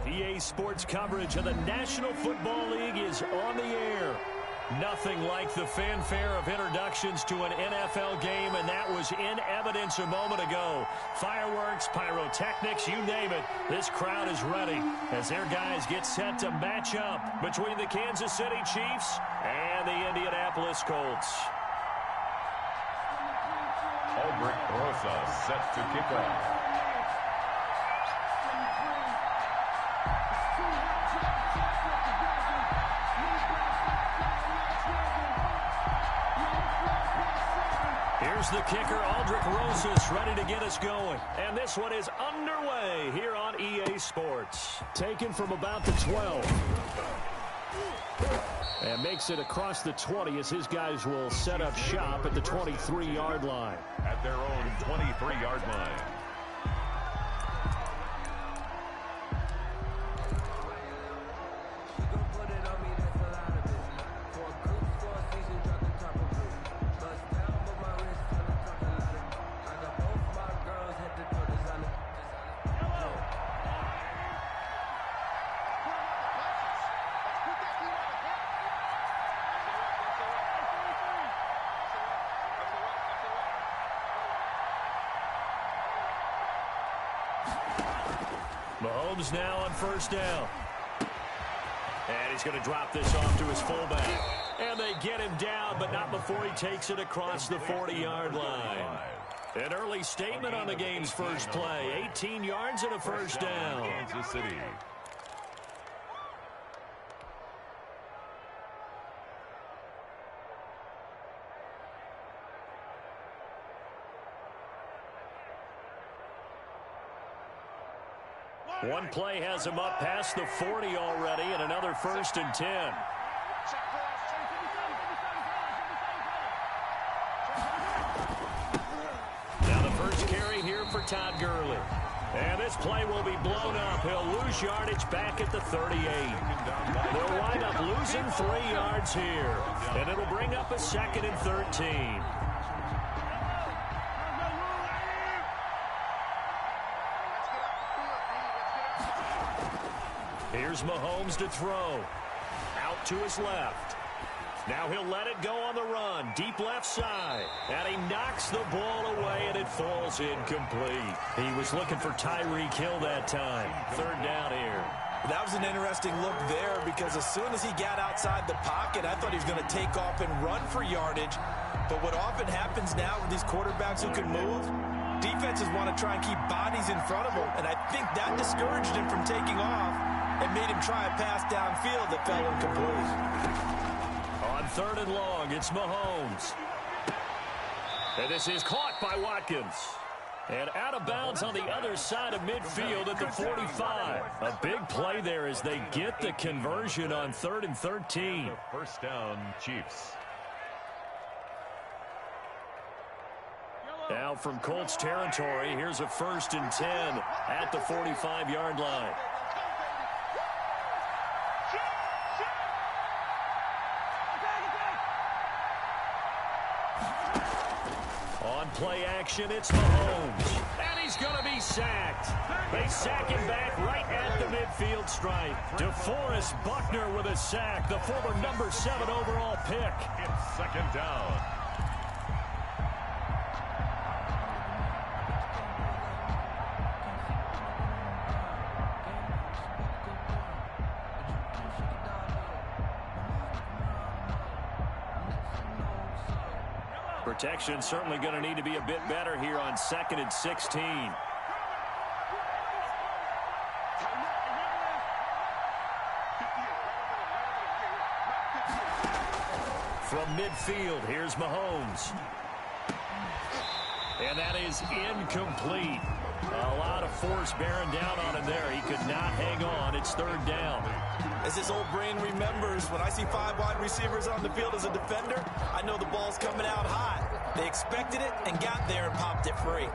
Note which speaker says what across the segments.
Speaker 1: EA Sports coverage of the National Football League is on the air. Nothing like the fanfare of introductions to an NFL game, and that was in evidence a moment ago. Fireworks, pyrotechnics, you name it. This crowd is ready as their guys get set to match up between the Kansas City Chiefs and the Indianapolis Colts.
Speaker 2: Albrecht Rosa set to kick off.
Speaker 1: Here's the kicker, Aldrich Rosas, ready to get us going. And this one is underway here on EA Sports. Taken from about the 12. And makes it across the 20 as his guys will set up shop at the 23-yard line.
Speaker 2: At their own 23-yard line.
Speaker 1: Mahomes now on first down. And he's going to drop this off to his fullback. And they get him down, but not before he takes it across the 40-yard line. An early statement on the game's first play. 18 yards and a first down.
Speaker 2: Kansas City.
Speaker 1: One play has him up past the 40 already, and another 1st and 10. Now the first carry here for Todd Gurley. And this play will be blown up. He'll lose yardage back at the 38. They'll wind up losing 3 yards here. And it'll bring up a 2nd and 13. Here's Mahomes to throw. Out to his left. Now he'll let it go on the run. Deep left side. And he knocks the ball away, and it falls incomplete. He was looking for Tyreek Hill that time. 3rd down here.
Speaker 3: That was an interesting look there because as soon as he got outside the pocket, I thought he was going to take off and run for yardage. But what often happens now with these quarterbacks who can move, defenses want to try and keep bodies in front of them. And I think that discouraged him from taking off. It made him try a pass downfield that fell incomplete.
Speaker 1: On 3rd and long, it's Mahomes. And this is caught by Watkins. And out of bounds on the other side of midfield at the 45. A big play there as they get the conversion on 3rd and 13.
Speaker 2: First down, Chiefs.
Speaker 1: Now from Colts territory, here's a 1st and 10 at the 45-yard line. Play action, it's Mahomes. And he's going to be sacked. They sack him back right at the midfield stripe. DeForest Buckner with a sack, the former number 7 overall pick.
Speaker 2: It's 2nd down.
Speaker 1: Protection certainly going to need to be a bit better here on 2nd and 16. From midfield, here's Mahomes. And that is incomplete. A lot of force bearing down on him there. He could not hang on. It's 3rd down.
Speaker 3: As his old brain remembers, when I see 5 wide receivers on the field as a defender, I know the ball's coming out hot. They expected it and got there and popped it free.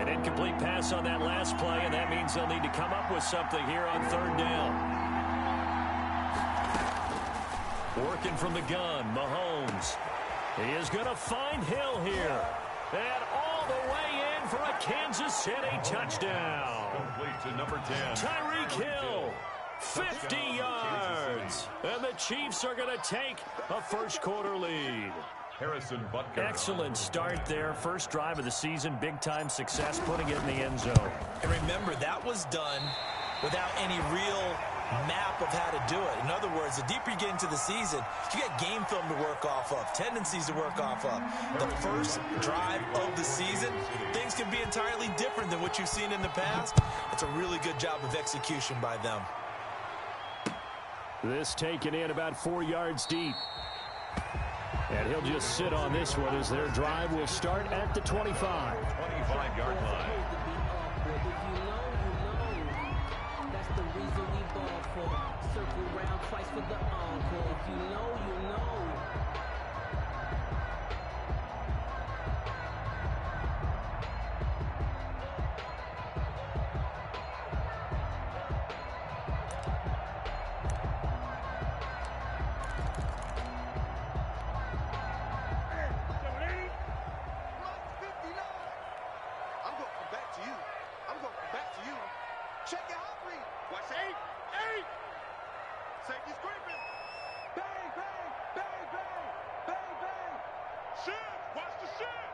Speaker 1: An incomplete pass on that last play, and that means they'll need to come up with something here on 3rd down. Working from the gun, Mahomes. He is going to find Hill here. And all the way in for a Kansas City touchdown.
Speaker 2: Complete to number 10.
Speaker 1: Tyreek Hill, 50 yards. And the Chiefs are going to take a first-quarter lead.
Speaker 2: Harrison Butker.
Speaker 1: Excellent start there. First drive of the season. Big-time success putting it in the end zone.
Speaker 3: And remember, that was done without any real map of how to do it. In other words, the deeper you get into the season, you got game film to work off of, tendencies to work off of. The first drive of the season, things can be entirely different than what you've seen in the past. It's a really good job of execution by them.
Speaker 1: This taken in about 4 yards deep. And he'll just sit on this one as their drive will start at the 25.
Speaker 2: 25-yard line.
Speaker 4: Circle round twice for the encore. If you know, you know.
Speaker 5: I'm going to come back to you. I'm going to come back to you. Check your hot read. Watch it. 8. Safety scraping. Bang, bang, bang, bang, bang, bang. Shit. Watch the shit.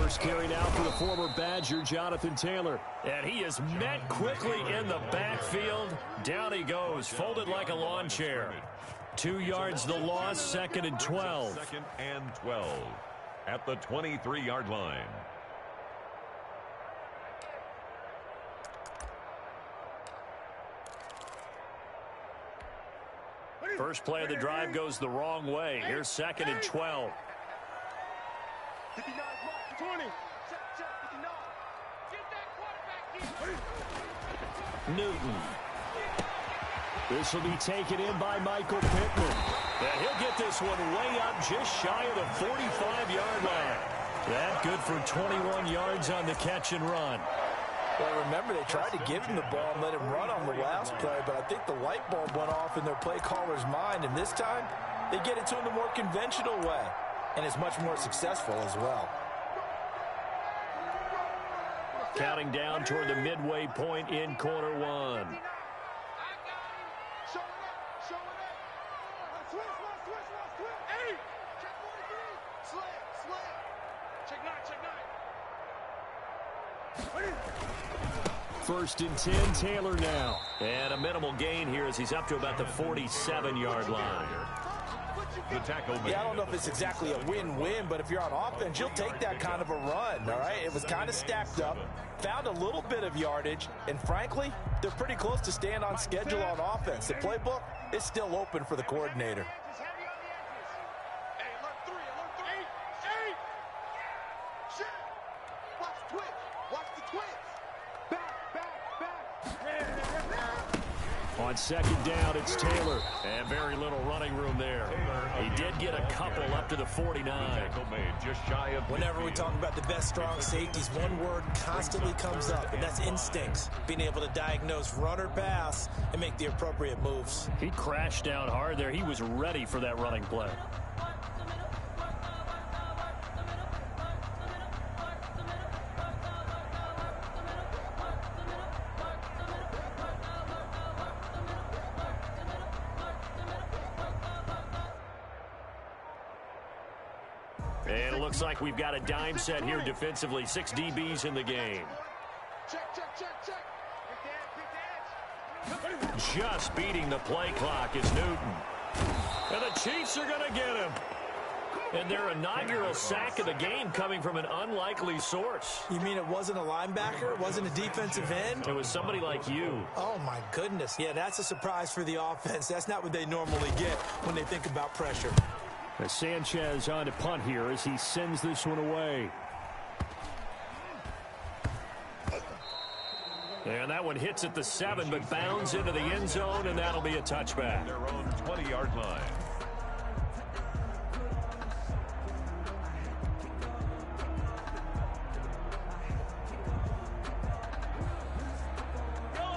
Speaker 1: First carry now for the former Badger, Jonathan Taylor. And he is met quickly in the backfield. Down he goes, folded like a lawn chair. 2 yards the loss, 2nd and 12.
Speaker 2: 2nd and 12 at the 23-yard line.
Speaker 1: First play of the drive goes the wrong way. Here's 2nd and 12.
Speaker 5: 59 mark, 20. Check, 59. Get that quarterback in.
Speaker 1: Newton. This will be taken in by Michael Pittman. And he'll get this one way up just shy of the 45-yard line. That good for 21 yards on the catch and run.
Speaker 3: Well, remember, they tried to give him the ball and let him run on the last play, but I think the light bulb went off in their play caller's mind, and this time they get it to him the more conventional way, and it's much more successful as well.
Speaker 1: Counting down toward the midway point in quarter one. First and 10, Taylor now. And a minimal gain here as he's up to about the 47-yard line.
Speaker 2: The tackle made.
Speaker 3: Yeah, I don't know if it's exactly a win-win, but if you're on offense, you'll take that kind of a run, all right? It was kind of stacked up, found a little bit of yardage, and frankly, they're pretty close to staying on schedule on offense. The playbook is still open for the coordinator.
Speaker 1: On second down, it's Taylor. And very little running room there. He did get a couple up to the 49.
Speaker 2: Tackle made just shy of.
Speaker 3: Whenever we talk about the best strong safeties, one word constantly comes up, and that's instincts. Being able to diagnose run or pass and make the appropriate moves.
Speaker 1: He crashed down hard there. He was ready for that running play. And it looks like we've got a dime set here defensively. 6 DBs in the game. Just beating the play clock is Newton. And the Chiefs are going to get him. And their inaugural sack of the game coming from an unlikely source.
Speaker 3: You mean it wasn't a linebacker? It wasn't a defensive end?
Speaker 1: It was somebody like you.
Speaker 3: Oh, my goodness. Yeah, that's a surprise for the offense. That's not what they normally get when they think about pressure.
Speaker 1: As Sanchez on to punt here as he sends this one away. And that one hits at the 7, but bounds into the end zone, and that'll be a touchback.
Speaker 2: Their own 20-yard line.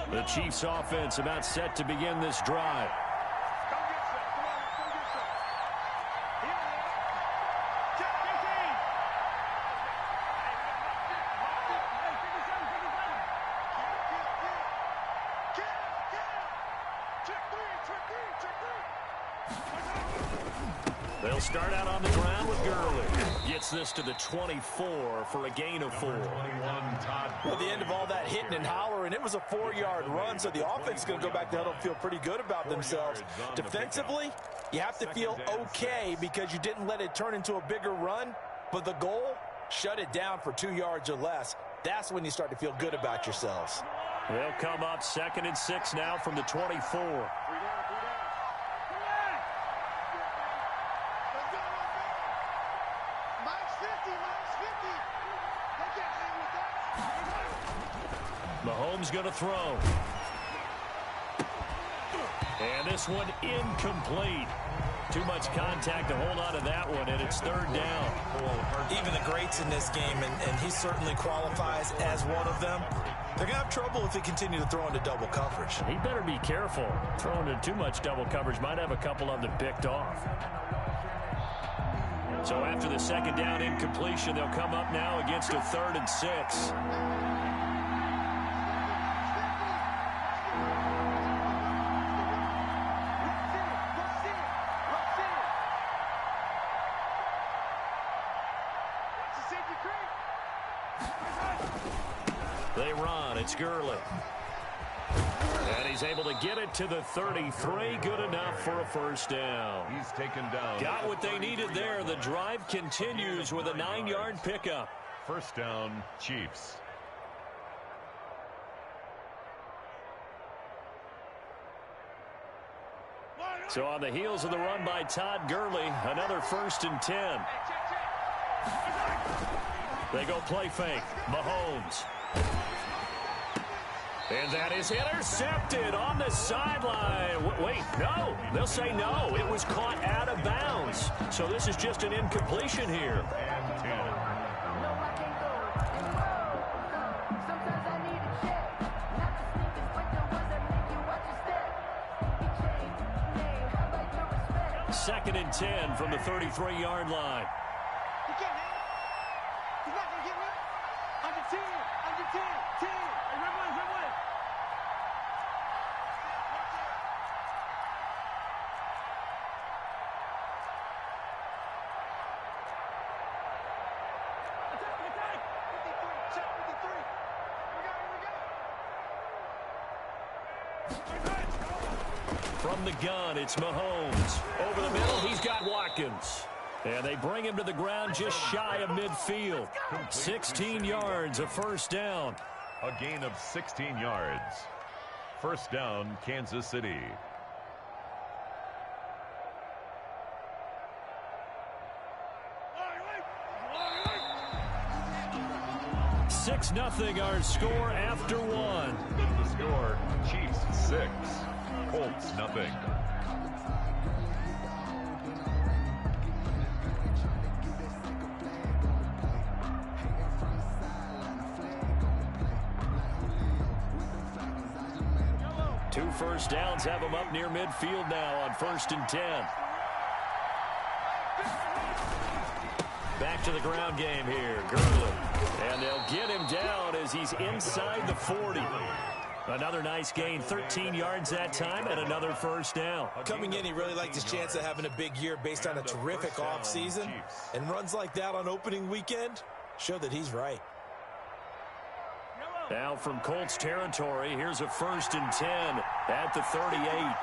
Speaker 1: The Chiefs offense about set to begin this drive. They'll start out on the ground with Gurley. Gets this to the 24 for a gain of 4.
Speaker 3: Well, the end of all that hitting and hollering, it was a 4-yard run, so the offense is going to go back to huddle and feel pretty good about themselves. Defensively, you have to feel okay because you didn't let it turn into a bigger run, but the goal, shut it down for 2 yards or less. That's when you start to feel good about yourselves.
Speaker 1: They'll come up 2nd and 6 now from the 24. Mahomes going to throw. And this one incomplete. Too much contact to hold on to that one, and it's 3rd down.
Speaker 3: Even the greats in this game, and he certainly qualifies as one of them, they're going to have trouble if they continue to throw into double coverage.
Speaker 1: He better be careful. Throwing into too much double coverage might have a couple of them picked off. So after the 2nd down incompletion, they'll come up now against a 3rd and 6. They run. It's Gurley. And he's able to get it to the 33. Good enough for a 1st down.
Speaker 2: He's taken down.
Speaker 1: Got what they needed there. The drive continues with a 9-yard pickup.
Speaker 2: 1st down, Chiefs.
Speaker 1: So on the heels of the run by Todd Gurley, another 1st and 10. They go play fake. Mahomes. And that is intercepted on the sideline. Wait, no. They'll say no. It was caught out of bounds. So this is just an incompletion here.
Speaker 2: And 10.
Speaker 1: Second and 10 from the 33-yard line.
Speaker 5: He can't hit. He's not going to get me. Under 10. Under 10. 10. Hey, run one, run one. Attack. 53. Shot 53. Here we go.
Speaker 1: From the gun, it's Mahomes. Over the middle, he's got Watkins. And they bring him to the ground just shy of midfield. 16 yards, a 1st down.
Speaker 2: A gain of 16 yards. 1st down, Kansas City.
Speaker 1: Six nothing, our score after 1.
Speaker 2: The score, Chiefs 6, Colts nothing.
Speaker 1: Two 1st downs have them up near midfield now on 1st and 10. Back to the ground game here. Gurley. And they'll get him down as he's inside the 40. Another nice gain, 13 yards that time, and another 1st down.
Speaker 3: Coming in, he really liked his chance of having a big year based on a terrific offseason. And runs like that on opening weekend show that he's right.
Speaker 1: Now from Colts territory, here's a 1st and 10 at the 38.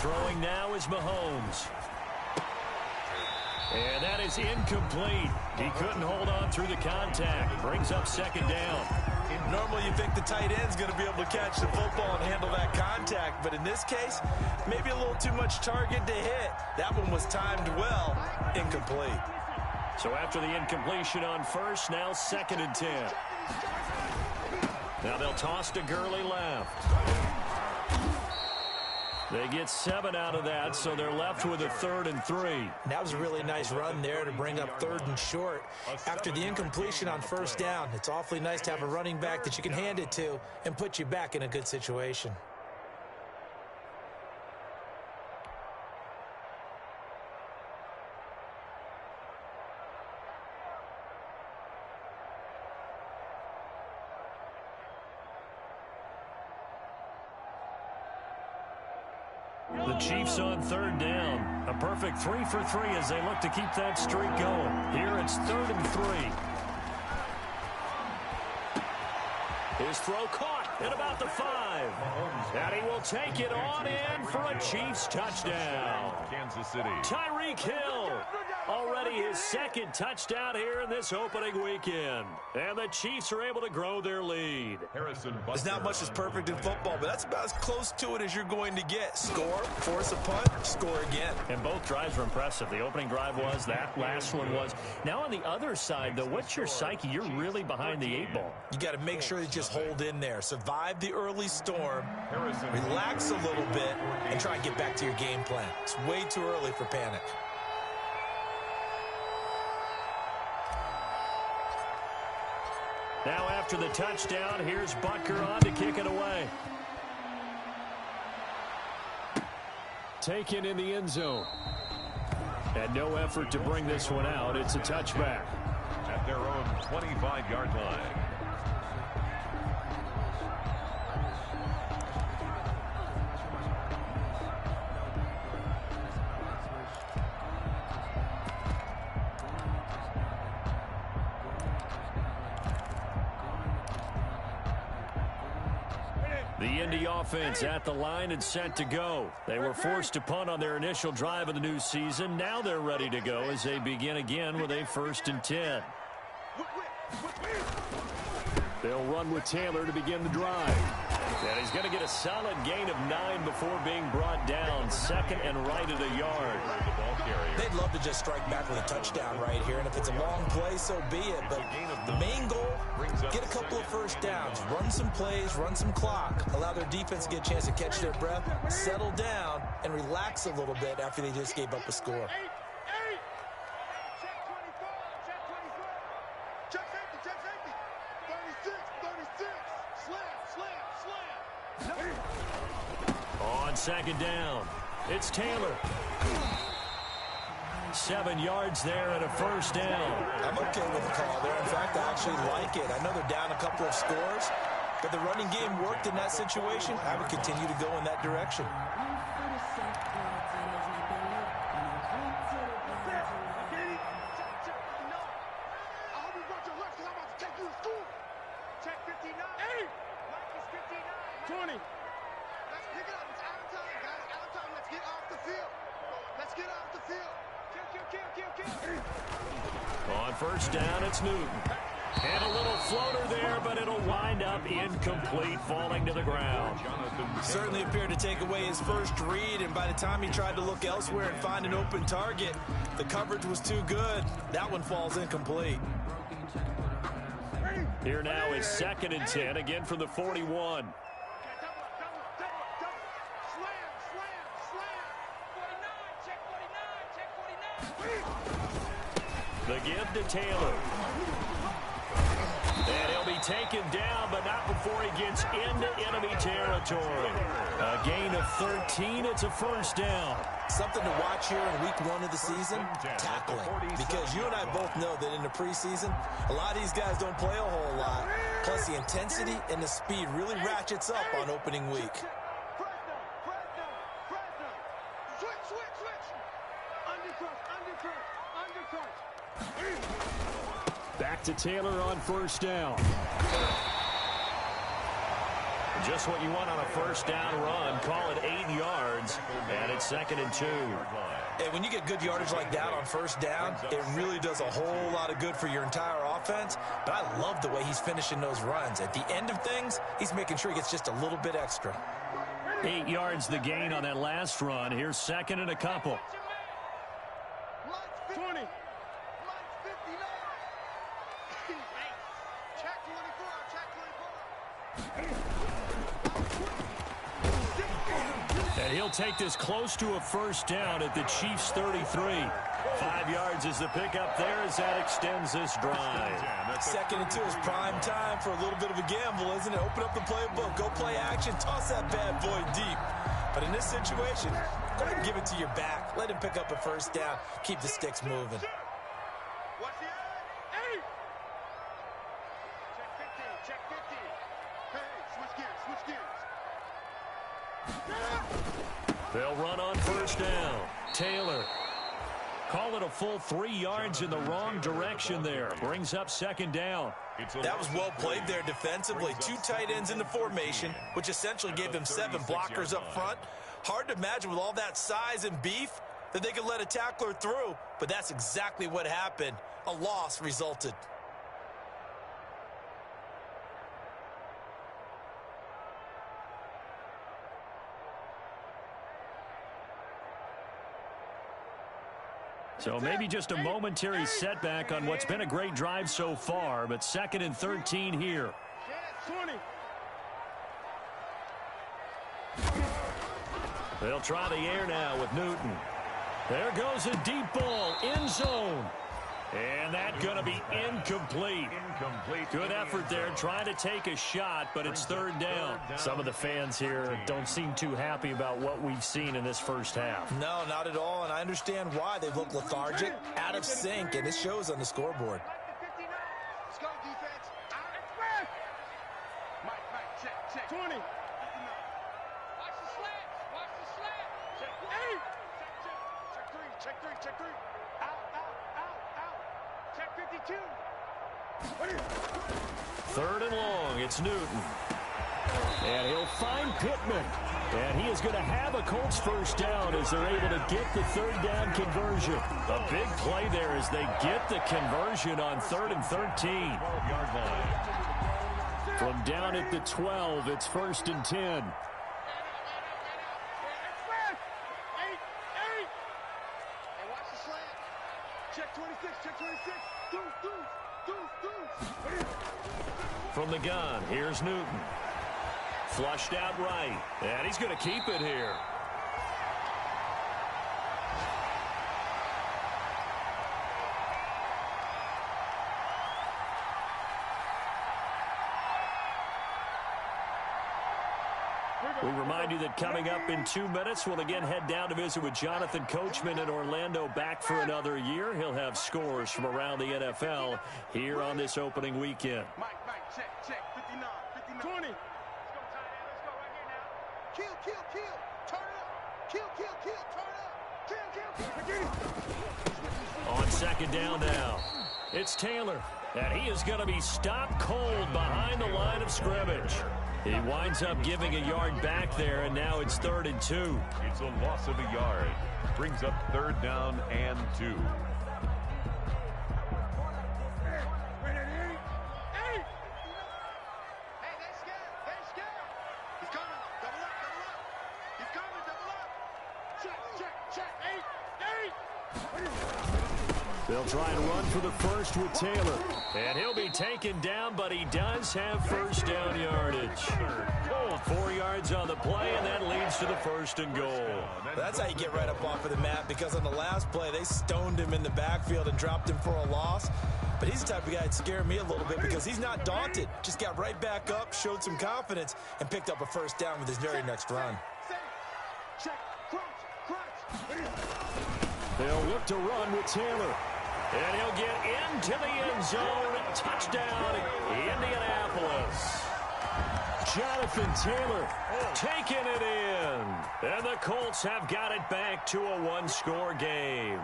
Speaker 1: Throwing now is Mahomes. And that is incomplete. He couldn't hold on through the contact. Brings up 2nd down.
Speaker 3: Normally you think the tight end's going to be able to catch the football and handle that contact, but in this case, maybe a little too much target to hit. That one was timed well, incomplete.
Speaker 1: So after the incompletion on 1st, now 2nd and 10. Now they'll toss to Gurley left. They get 7 out of that, so they're left with a 3rd and 3.
Speaker 3: That was a really nice run there to bring up 3rd and short. After the incompletion on 1st down, it's awfully nice to have a running back that you can hand it to and put you back in a good situation.
Speaker 1: The Chiefs on third down. A perfect 3 for 3 as they look to keep that streak going. Here it's 3rd and 3. His throw caught at about the 5. And he will take it on in for a Chiefs touchdown.
Speaker 2: Kansas City.
Speaker 1: Tyreek Hill. Already his 2nd touchdown here in this opening weekend. And the Chiefs are able to grow their lead.
Speaker 3: There's not much that's perfect in football, but that's about as close to it as you're going to get. Score, force a punt, score again.
Speaker 1: And both drives were impressive. The opening drive was, that last one was. Now on the other side, though, what's your psyche? You're really behind the 8 ball.
Speaker 3: You got to make sure you just hold in there. Survive the early storm, relax a little bit, and try and get back to your game plan. It's way too early for panic.
Speaker 1: Now after the touchdown, here's Butker on to kick it away. Taken in the end zone. And no effort to bring this one out. It's a touchback.
Speaker 2: At their own 25-yard line.
Speaker 1: The Indy offense at the line and set to go. They were forced to punt on their initial drive of the new season. Now they're ready to go as they begin again with a 1st and 10. They'll run with Taylor to begin the drive. And he's going to get a solid gain of 9 before being brought down. 2nd and right at a yard.
Speaker 3: They'd love to just strike back with a touchdown right here, and if it's a long play, so be it. But the main goal, get a couple of first downs, run some plays, run some clock, allow their defense to get a chance to catch their breath, settle down, and relax a little bit after they just gave up a score.
Speaker 1: On 2nd down, it's Taylor. 7 yards there and a 1st down.
Speaker 3: I'm okay with the call there. In fact, I actually like it. I know they're down a couple of scores, but the running game worked in that situation. I would continue to go in that direction.
Speaker 1: On 1st down, it's Newton. And a little floater there, but it'll wind up incomplete, falling to the ground.
Speaker 3: Certainly appeared to take away his first read, and by the time he tried to look elsewhere and find an open target, the coverage was too good. That one falls incomplete.
Speaker 1: Here now is 2nd and 10, again from the 41. The give to Taylor. And he'll be taken down, but not before he gets into enemy territory. A gain of 13. It's a 1st down.
Speaker 3: Something to watch here in week 1 of the season, tackling. Because you and I both know that in the preseason, a lot of these guys don't play a whole lot. Plus, the intensity and the speed really ratchets up on opening week.
Speaker 1: Back to Taylor on 1st down. Just what you want on a 1st down run. Call it 8 yards, and it's 2nd and 2.
Speaker 3: And when you get good yardage like that on 1st down, it really does a whole lot of good for your entire offense. But I love the way he's finishing those runs. At the end of things, he's making sure he gets just a little bit extra.
Speaker 1: 8 yards the gain on that last run. Here's 2nd and a couple.
Speaker 5: 20.
Speaker 1: And he'll take this close to a 1st down at the Chiefs' 33. 5 yards is the pickup there as that extends this drive.
Speaker 3: 2nd and 2 is prime time for a little bit of a gamble, isn't it? Open up the playbook, go play action, toss that bad boy deep. But in this situation, go ahead and give it to your back. Let him pick up a 1st down. Keep the sticks moving.
Speaker 5: Watch the eye. 8. Check 50. Check 50. Hey, switch gears. Switch gears.
Speaker 1: They'll run on first down. Taylor. Call it a full 3 yards in the wrong direction there. Brings up second down.
Speaker 3: That was well played there defensively. 2 tight ends in the formation, which essentially gave them 7 blockers up front. Hard to imagine with all that size and beef that they could let a tackler through, but that's exactly what happened. A loss resulted.
Speaker 1: So maybe just a momentary setback on what's been a great drive so far, but 2nd and 13 here.
Speaker 5: 20.
Speaker 1: They'll try the air now with Newton. There goes a deep ball, end zone. And that's going to be incomplete. Good effort there, trying to take a shot, but it's 3rd down. Some of the fans here don't seem too happy about what we've seen in this first half.
Speaker 3: No, not at all, and I understand why. They look lethargic, out of sync, and it shows on the scoreboard.
Speaker 5: Let's go, defense. Mike, check. 20. Watch the slant. Check 8. Check 3. Out. Check 52.
Speaker 1: 3rd and long, it's Newton. And he'll find Pittman. And he is going to have a Colts first down as they're able to get the 3rd down conversion. A big play there as they get the conversion on 3rd and 13. From down at the 12, it's 1st and 10.
Speaker 5: Check 26. Deuce.
Speaker 1: From the gun, here's Newton. Flushed out right, and he's going to keep it here. We remind you that coming up in 2 minutes, we'll again head down to visit with Jonathan Coachman in Orlando, back for another year. He'll have scores from around the NFL here on this opening weekend.
Speaker 5: Mike, check. 59. 20. Let's go, tight end. Let's go right here now. Kill. Turn up. Kill. Turn up. Kill.
Speaker 1: On 2nd down now, it's Taylor, and he is going to be stopped cold behind the line of scrimmage. He winds up giving a yard back there, and now it's 3rd and 2.
Speaker 2: It's a loss of a yard. Brings up 3rd down and 2.
Speaker 5: Hey, they scared. He's coming. Double up. He's coming. Double up. Check. 8.
Speaker 1: They'll try and run for the first with Taylor. And he'll be taken down, but he does have first down yardage. 4 yards on the play, and that leads to the 1st and goal.
Speaker 3: That's how you get right up off of the mat, because on the last play, they stoned him in the backfield and dropped him for a loss. But he's the type of guy that scared me a little bit because he's not daunted. Just got right back up, showed some confidence, and picked up a first down with his very next run.
Speaker 5: Check. Crunch.
Speaker 1: They'll look to run with Taylor. And he'll get into the end zone. Touchdown, Indianapolis. Jonathan Taylor taking it in. And the Colts have got it back to a 1-score game.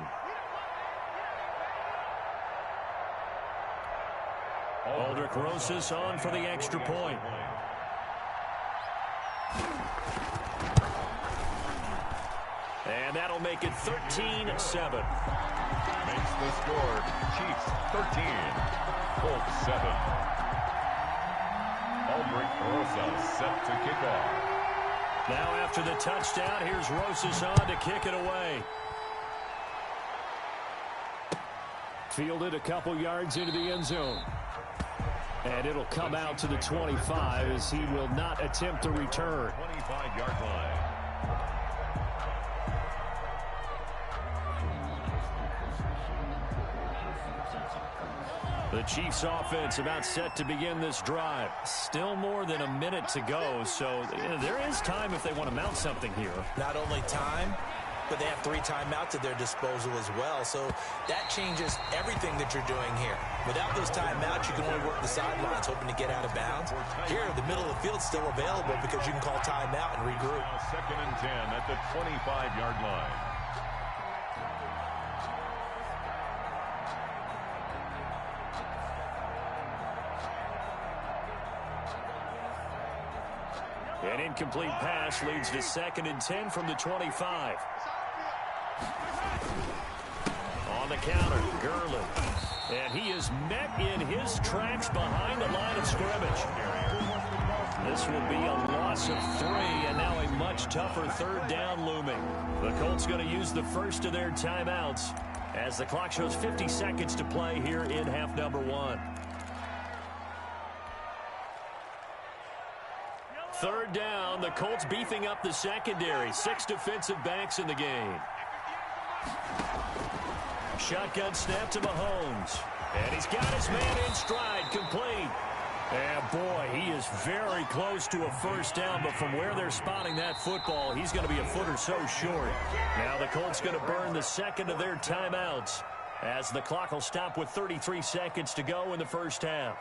Speaker 1: Aldrich Rosas on for the extra point. And that'll make it 13-7.
Speaker 2: Makes the score. Chiefs 13, Colts 7. Aldrich Rosas set to kick off.
Speaker 1: Now after the touchdown, here's Rosas on to kick it away. Fielded a couple yards into the end zone. And it'll come out to the 25 as he will not attempt a return.
Speaker 2: 25-yard line.
Speaker 1: The Chiefs offense about set to begin this drive. Still more than a minute to go, so there is time if they want to mount something here.
Speaker 3: Not only time, but they have 3 timeouts at their disposal as well. So that changes everything that you're doing here. Without those timeouts, you can only work the sidelines, hoping to get out of bounds. Here, the middle of the field's still available because you can call timeout and regroup.
Speaker 2: Now 2nd and 10 at the 25-yard line.
Speaker 1: An incomplete pass leads to 2nd and 10 from the 25. On the counter, Gurley. And he is met in his tracks behind the line of scrimmage. This will be a loss of 3, and now a much tougher 3rd down looming. The Colts going to use the first of their timeouts as the clock shows 50 seconds to play here in half number 1. 3rd down, the Colts beefing up the secondary. 6 defensive backs in the game. Shotgun snap to Mahomes. And he's got his man in stride, complete. And boy, he is very close to a 1st down, but from where they're spotting that football, he's going to be a foot or so short. Now the Colts going to burn the 2nd of their timeouts as the clock will stop with 33 seconds to go in the 1st half.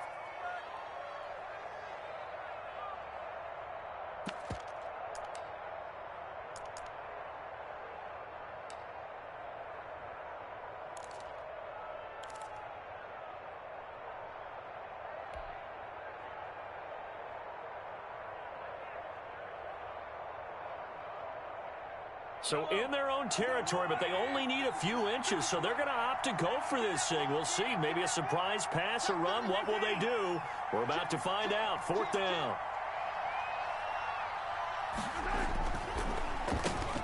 Speaker 1: So in their own territory, but they only need a few inches, so they're going to opt to go for this thing. We'll see. Maybe a surprise pass or run. What will they do? We're about to find out. 4th down.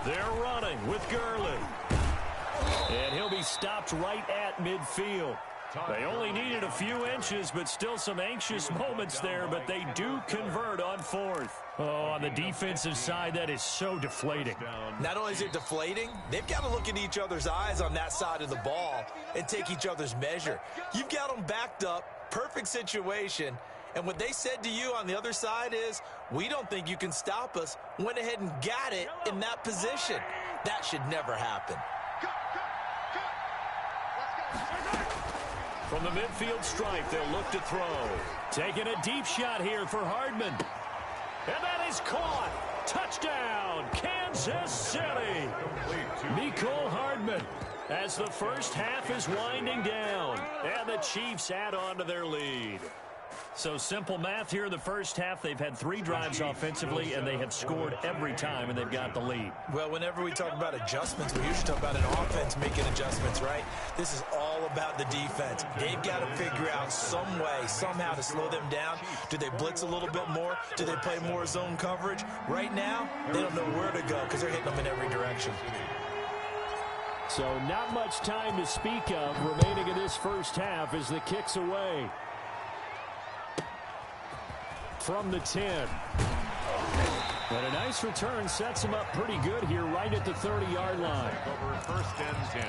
Speaker 1: They're running with Gurley. And he'll be stopped right at midfield. They only needed a few inches, but still some anxious moments there, but they do convert on 4th. Oh, on the defensive side, that is so deflating.
Speaker 3: Not only is it deflating, they've got to look in each other's eyes on that side of the ball and take each other's measure. You've got them backed up, perfect situation, and what they said to you on the other side is, we don't think you can stop us. Went ahead and got it in that position. That should never happen.
Speaker 1: From the midfield stripe, they'll look to throw. Taking a deep shot here for Hardman. And that is caught. Touchdown, Kansas City. Mecole Hardman as the 1st half is winding down. And the Chiefs add on to their lead. So simple math here in the 1st half. They've had 3 drives offensively, and they have scored every time, and they've got the lead.
Speaker 3: Well, whenever we talk about adjustments, we usually talk about an offense making adjustments, right? This is all about the defense. They've got to figure out some way, somehow to slow them down. Do they blitz a little bit more? Do they play more zone coverage? Right now, they don't know where to go because they're hitting them in every direction.
Speaker 1: So not much time to speak of remaining in this 1st half as the kick's away. From the 10. And a nice return sets them up pretty good here right at the 30-yard line.
Speaker 2: Over 1st and 10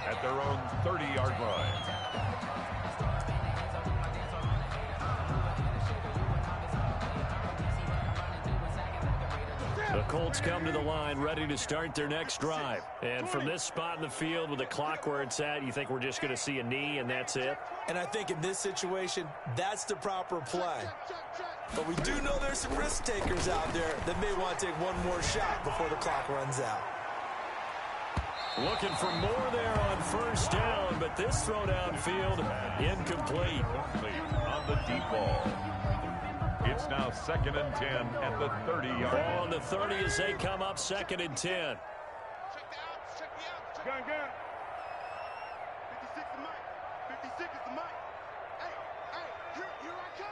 Speaker 2: at their own 30-yard line.
Speaker 1: The Colts come to the line ready to start their next drive. And from this spot in the field with the clock where it's at, you think we're just going to see a knee and that's it?
Speaker 3: And I think in this situation, that's the proper play. But we do know there's some risk takers out there that may want to take one more shot before the clock runs out.
Speaker 1: Looking for more there on 1st down, but this throw downfield incomplete.
Speaker 2: On the deep ball. It's now 2nd and 10 at the 30-yard line.
Speaker 1: Ball on the 30 as they come up 2nd and 10.
Speaker 5: Check the outs, check the outs. Gun. 56 is Mike. 56 is the Mike. Hey, here I come.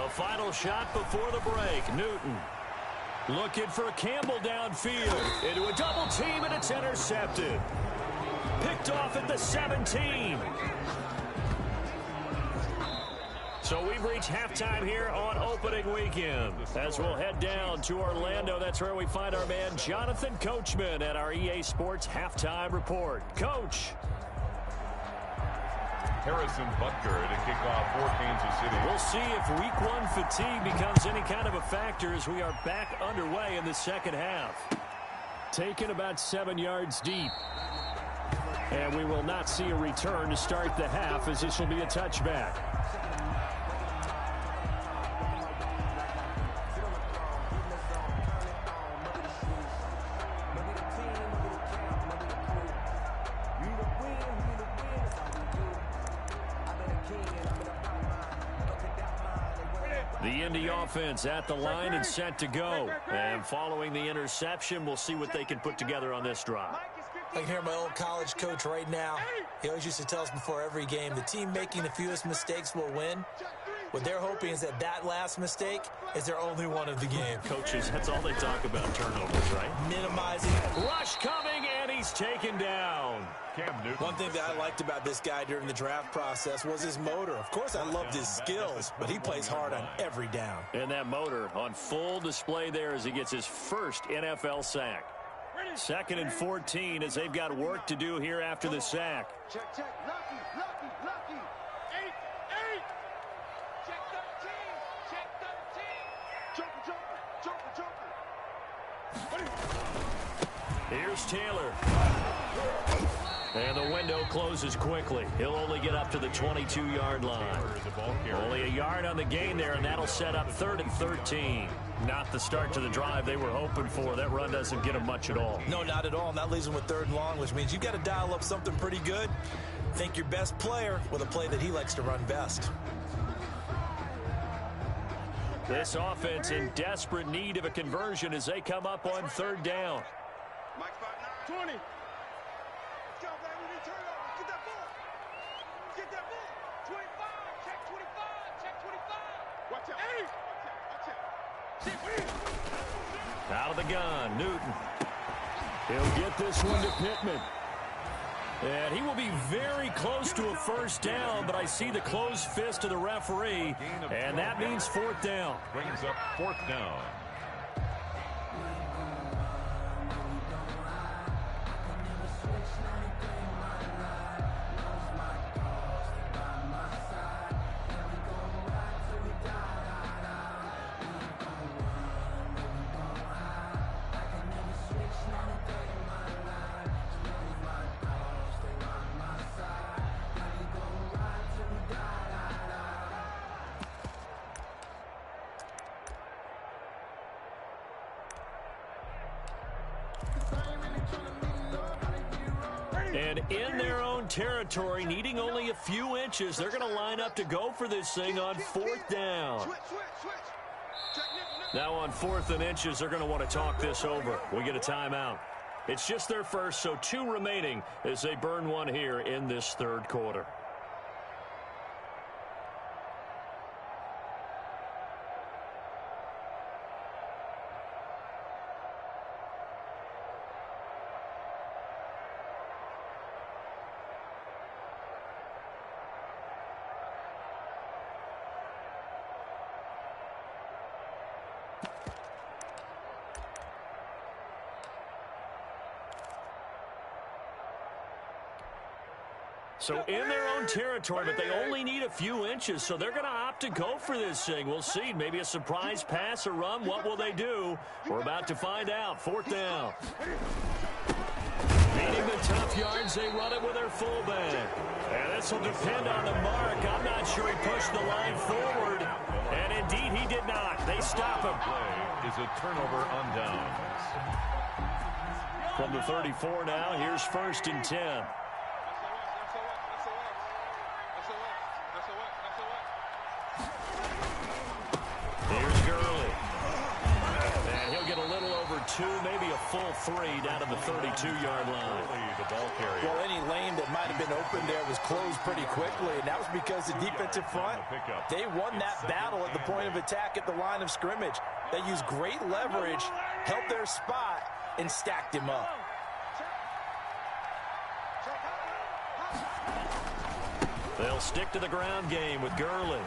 Speaker 1: A final shot before the break. Newton looking for Campbell downfield. Into a double team, and it's intercepted. Picked off at the 17. So we've reached halftime here on opening weekend. As we'll head down to Orlando, that's where we find our man Jonathan Coachman at our EA Sports Halftime Report. Coach.
Speaker 2: Harrison Butker to kick off for Kansas City.
Speaker 1: We'll see if week one fatigue becomes any kind of a factor as we are back underway in the second half. Taken about 7 yards deep. And we will not see a return to start the half, as this will be a touchback. The Indy offense at the line and set to go. And following the interception, we'll see what they can put together on this drive.
Speaker 3: I can hear my old college coach right now. He always used to tell us before every game, the team making the fewest mistakes will win. What they're hoping is that last mistake is their only one of the game.
Speaker 1: Coaches, that's all they talk about, turnovers, right?
Speaker 3: Minimizing.
Speaker 1: Rush coming, and he's taken down.
Speaker 2: Cam Newton.
Speaker 3: One thing that I liked about this guy during the draft process was his motor. Of course, I loved his skills, but he plays hard on every down.
Speaker 1: And that motor on full display there as he gets his first NFL sack. 2nd and 14 as they've got work to do here after the sack.
Speaker 5: Check. Lucky. 8. Check 13. Joker.
Speaker 1: Here's Taylor. And the window closes quickly. He'll only get up to the 22-yard line. Only a yard on the gain there, and that'll set up 3rd and 13. Not the start to the drive they were hoping for. That run doesn't get them much at all.
Speaker 3: No, not at all. And that leaves them with 3rd and long, which means you've got to dial up something pretty good. Think your best player with a play that he likes to run best.
Speaker 1: This offense in desperate need of a conversion as they come up on 3rd down.
Speaker 5: Mike spot 9. 20. Let's go, baby. We turn over. Get that ball. 25. Check 25. Watch out. 8. Watch out.
Speaker 1: Out of the gun, Newton. He'll get this one to Pittman. And he will be very close to a 1st down, but I see the closed fist of the referee, and that means 4th down.
Speaker 2: Brings up 4th down.
Speaker 1: And in their own territory, needing only a few inches, they're going to line up to go for this thing on 4th down. Now on 4th and inches, they're going to want to talk this over. We get a timeout. It's just their first, so 2 remaining as they burn one here in this 3rd quarter. So in their own territory, but they only need a few inches, so they're going to opt to go for this thing. We'll see. Maybe a surprise pass or run. What will they do? We're about to find out. 4th down. Beating the tough yards, they run it with their fullback. And this will depend on the mark. I'm not sure he pushed the line forward. And indeed, he did not. They stop him.
Speaker 2: Play is a turnover on downs.
Speaker 1: From the 34 now, here's 1st and 10. Here's Gurley. And he'll get a little over 2, maybe a full 3 down to the 32-yard line.
Speaker 2: The ball carrier.
Speaker 3: Well, any lane that might have been open there was closed pretty quickly, and that was because the defensive front, they won that battle at the point of attack at the line of scrimmage. They used great leverage, held their spot, and stacked him up.
Speaker 1: They'll stick to the ground game with Gurley.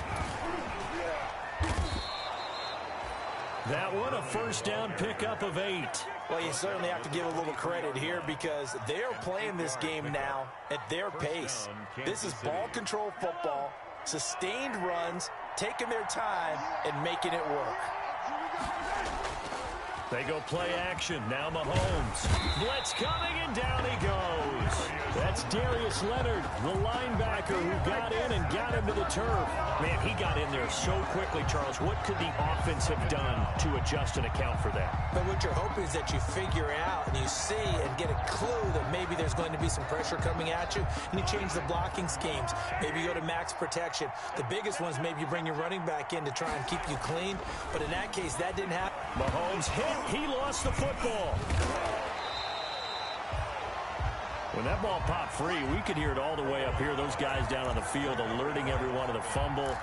Speaker 1: That one, a first down pickup of 8.
Speaker 3: Well, you certainly have to give a little credit here because they're playing this game now at their pace. This is ball control football, sustained runs, taking their time, and making it work.
Speaker 1: They go play action. Now Mahomes. Blitz coming, and down he goes. That's Darius Leonard, the linebacker who got in and got him to the turf. Man, he got in there so quickly, Charles. What could the offense have done to adjust and account for that?
Speaker 3: But what you're hoping is that you figure out and you see and get a clue that maybe there's going to be some pressure coming at you, and you change the blocking schemes. Maybe you go to max protection. The biggest ones, maybe you bring your running back in to try and keep you clean. But in that case, that didn't happen.
Speaker 1: Mahomes hit. He lost the football. When that ball popped free, we could hear it all the way up here. Those guys down on the field alerting everyone of the fumble.